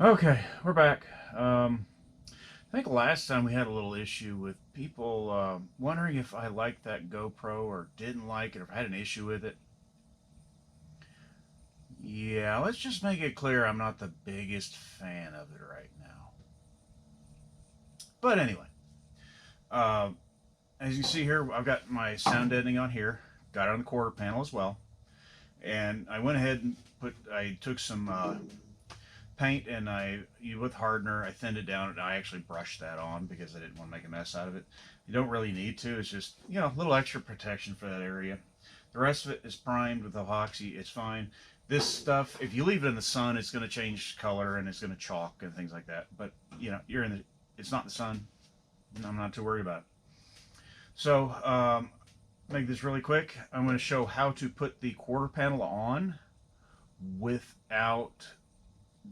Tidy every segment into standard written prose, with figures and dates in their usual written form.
Okay, we're back. I think last time we had a little issue with people wondering if I liked that GoPro or didn't like it or had an issue with it. Yeah, let's just make it clear I'm not the biggest fan of it right now. But anyway, uh, as you see here, I've got my sound deadening on here. Got it on the quarter panel as well. And I went ahead and I took some paint and with hardener, I thinned it down and I actually brushed that on because I didn't want to make a mess out of it. You don't really need to. It's just, a little extra protection for that area. The rest of it is primed with epoxy. It's fine. This stuff, if you leave it in the sun, it's going to change color and it's going to chalk and things like that. But, it's not the sun. I'm not too worried about it. So, make this really quick. I'm going to show how to put the quarter panel on without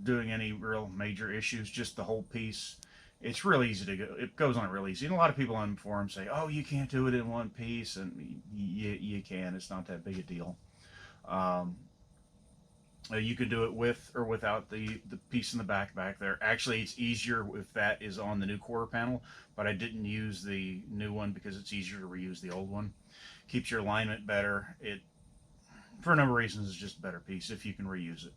doing any real major issues, just the whole piece. It's real easy to go. It goes on real easy. And a lot of people on forums say, "Oh, you can't do it in one piece," and you can. It's not that big a deal. Um, you can do it with or without the piece in the back there. Actually, it's easier if that is on the new quarter panel, but I didn't use the new one because it's easier to reuse the old one. Keeps your alignment better. It, for a number of reasons, is just a better piece if you can reuse it.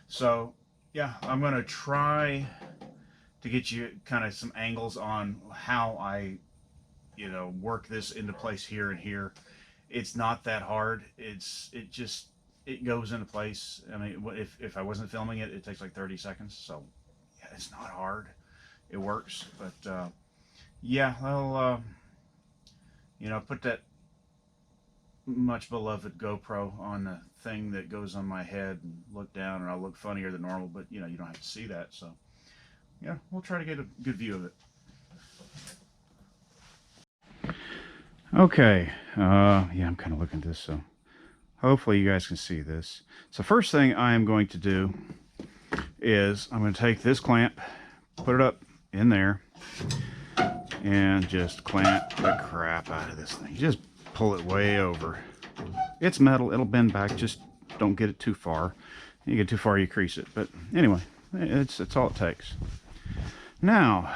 So yeah, I'm going to try to get you kind of some angles on how I, work this into place here and here. It's not that hard. It goes into place. I mean, if I wasn't filming it, it takes like 30 seconds. So yeah, it's not hard. It works. But yeah, I'll, put that much beloved GoPro on the thing that goes on my head and look down, and I'll look funnier than normal, but you don't have to see that. So yeah, we'll try to get a good view of it. Okay, yeah, I'm kind of looking at this, so hopefully you guys can see this. So first thing I am going to do is I'm going to take this clamp, put it up in there, and just clamp the crap out of this thing. Just pull it way over. It's metal, it'll bend back, just don't get it too far. You get too far, you crease it. But anyway, it's all it takes. Now,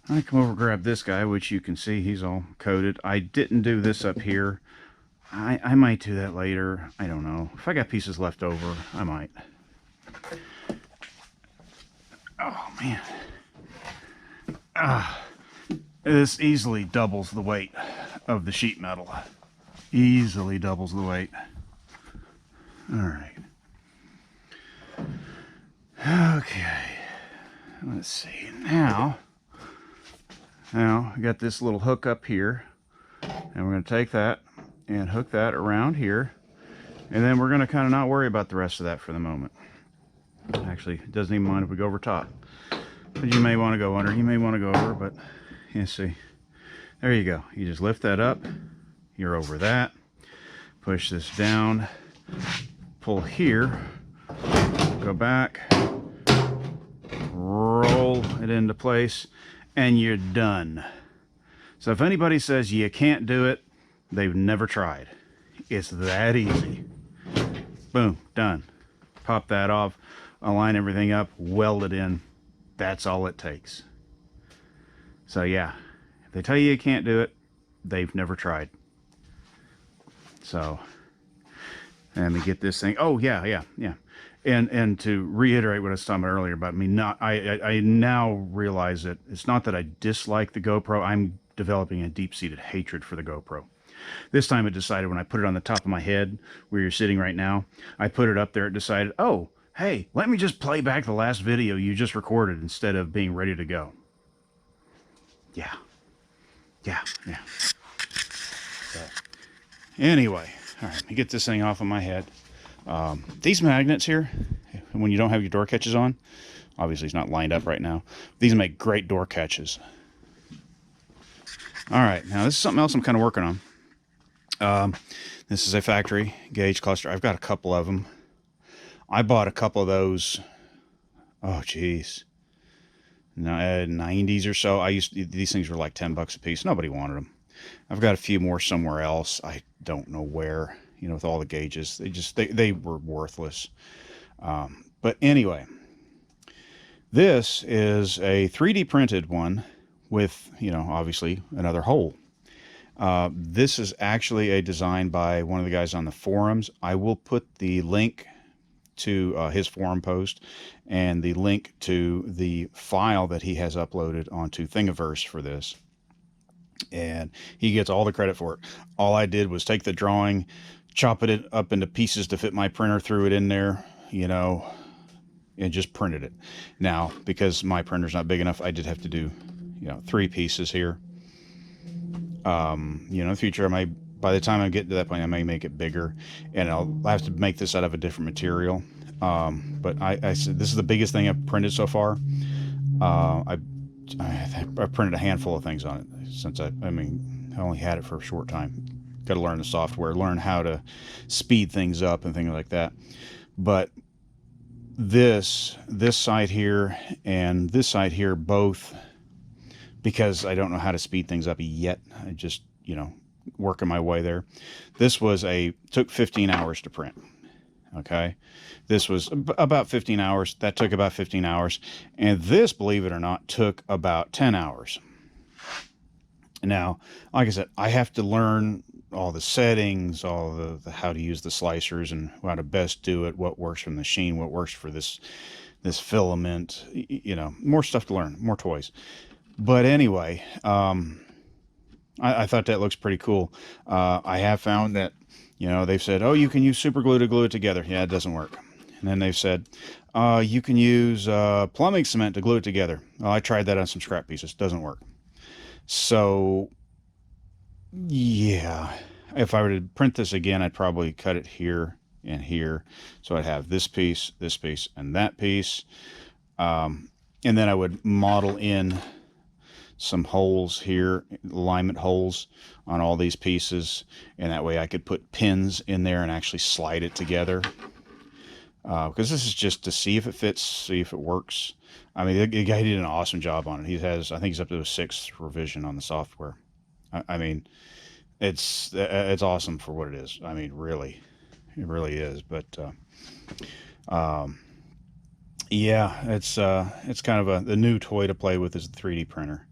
I come over and grab this guy, which you can see he's all coated. I didn't do this up here. I might do that later. I don't know. If I got pieces left over, I might. Oh, man. This easily doubles the weight of the sheet metal. Easily doubles the weight. All right. Okay. Let's see. Now I got this little hook up here, and we're going to take that and hook that around here, and then we're going to kind of not worry about the rest of that for the moment. Actually, it doesn't even mind if we go over top, but you may want to go under, you may want to go over, but you see, there you go. You just lift that up, you're over that, push this down, pull here, go back, roll it into place, and you're done. So if anybody says you can't do it, they've never tried. It's that easy. Boom, done. Pop that off, align everything up, weld it in. That's all it takes. So yeah, if they tell you you can't do it, they've never tried. So let me get this thing. Oh yeah. And to reiterate what I was talking about earlier about me not, I now realize that it's not that I dislike the GoPro. I'm developing a deep-seated hatred for the GoPro. This time it decided, when I put it on the top of my head where you're sitting right now, I put it up there, it decided, oh, hey, let me just play back the last video you just recorded instead of being ready to go. Yeah. So, anyway, all right, let me get this thing off of my head. These magnets here, when you don't have your door catches on, obviously it's not lined up right now, these make great door catches. All right, now this is something else I'm kind of working on. This is a factory gauge cluster. I've got a couple of them. I bought a couple of those, oh geez, 90s or so. These things were like 10 bucks a piece. Nobody wanted them. I've got a few more somewhere else. I don't know where, with all the gauges. They were worthless. But anyway, this is a 3D printed one with, you know, obviously another hole. This is actually a design by one of the guys on the forums. I will put the link to his forum post and the link to the file that he has uploaded onto Thingiverse for this. And he gets all the credit for it. All I did was take the drawing, chop it up into pieces to fit my printer, threw it in there, you know, and just printed it. Now, because my printer's not big enough, I did have to do, you know, 3 pieces here. You know, in the future, I may, by the time I get to that point, I may make it bigger, and I'll have to make this out of a different material. But I said this is the biggest thing I've printed so far. I printed a handful of things on it since I mean, I only had it for a short time. Got to learn the software, learn how to speed things up and things like that. But this side here and this side here, both, because I don't know how to speed things up yet. I just, you know, working my way there. This was took 15 hours to print. Okay. This was about 15 hours. That took about 15 hours. And this, believe it or not, took about 10 hours. Now, like I said, I have to learn all the settings, all the how to use the slicers and how to best do it, what works for the machine, what works for this filament, you know, more stuff to learn, more toys. But anyway, I thought that looks pretty cool. I have found that, you know, they've said, oh, you can use super glue to glue it together. Yeah, it doesn't work. And then they've said, you can use plumbing cement to glue it together. Well, I tried that on some scrap pieces. Doesn't work. So, yeah, if I were to print this again, I'd probably cut it here and here. So I'd have this piece, and that piece. And then I would model in some holes here, alignment holes on all these pieces, and that way I could put pins in there and actually slide it together, because this is just to see if it fits, see if it works. I mean, the guy did an awesome job on it. He has, I think he's up to a 6th revision on the software. I mean, it's awesome for what it is. I mean, really, it really is. But yeah, it's kind of the new toy to play with is the 3D printer.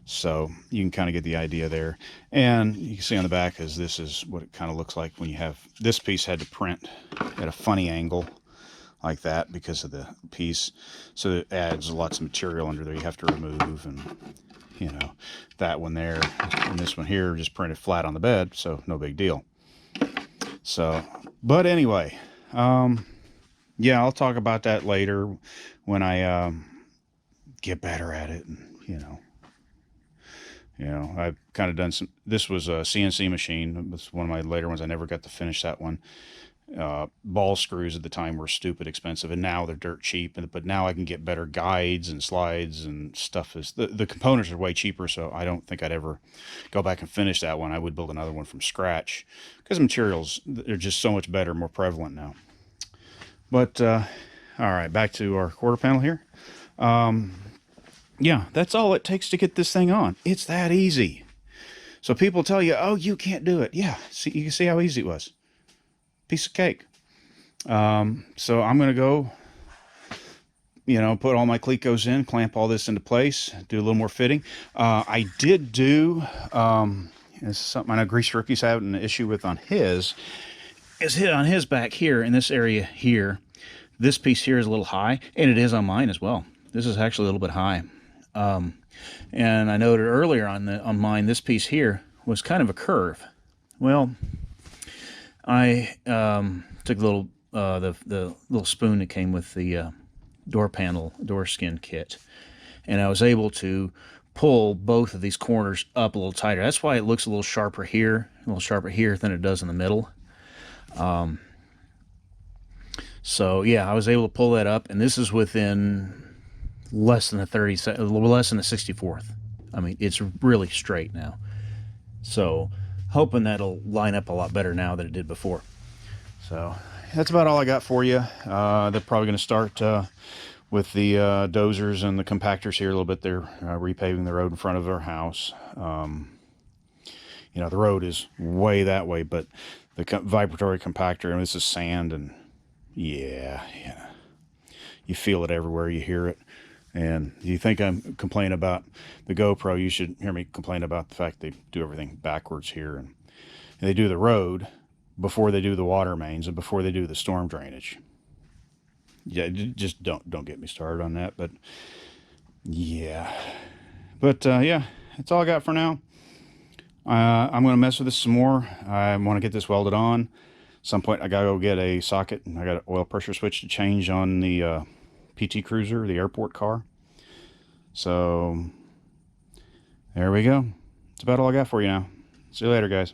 So you can kind of get the idea there. And you can see on the back is this is what it kind of looks like when you have this piece had to print at a funny angle like that because of the piece. So it adds lots of material under there you have to remove, and you know, that one there and this one here just printed flat on the bed, so no big deal. So, but anyway, yeah, I'll talk about that later when I get better at it, and I've kind of done some. This was a CNC machine. It was one of my later ones. I never got to finish that one. Ball screws at the time were stupid expensive, and now they're dirt cheap. But now I can get better guides and slides and stuff. The components are way cheaper, so I don't think I'd ever go back and finish that one. I would build another one from scratch because materials, they're just so much better, more prevalent now. But all right, back to our quarter panel here. Yeah, that's all it takes to get this thing on. It's that easy. So people tell you, oh, you can't do it. Yeah, see, you can see how easy it was. Piece of cake. So I'm going to go, put all my Clecos in, clamp all this into place, do a little more fitting. I did do, this is something I know Grease Rookie's having an issue with on his, is hit on his back here in this area here. This piece here is a little high, and it is on mine as well. This is actually a little bit high. And I noted earlier on mine, this piece here was kind of a curve. Well, I took the little spoon that came with the door skin kit, and I was able to pull both of these corners up a little tighter. That's why it looks a little sharper here than it does in the middle. So yeah, I was able to pull that up, and this is within less than a 64th. I mean, it's really straight now. So hoping that'll line up a lot better now than it did before. So that's about all I got for you. They're probably going to start with the dozers and the compactors here a little bit. They're repaving the road in front of our house. The road is way that way, but the vibratory compactor, and this is sand, and yeah. You feel it everywhere. You hear it. And you think I'm complaining about the GoPro, you should hear me complain about the fact they do everything backwards here. And they do the road before they do the water mains and before they do the storm drainage. Yeah, just don't get me started on that. But yeah. But yeah, that's all I got for now. I'm going to mess with this some more. I want to get this welded on. At some point I got to go get a socket, and I got an oil pressure switch to change on the PT Cruiser, the airport car. So there we go. That's about all I got for you now. See you later, guys.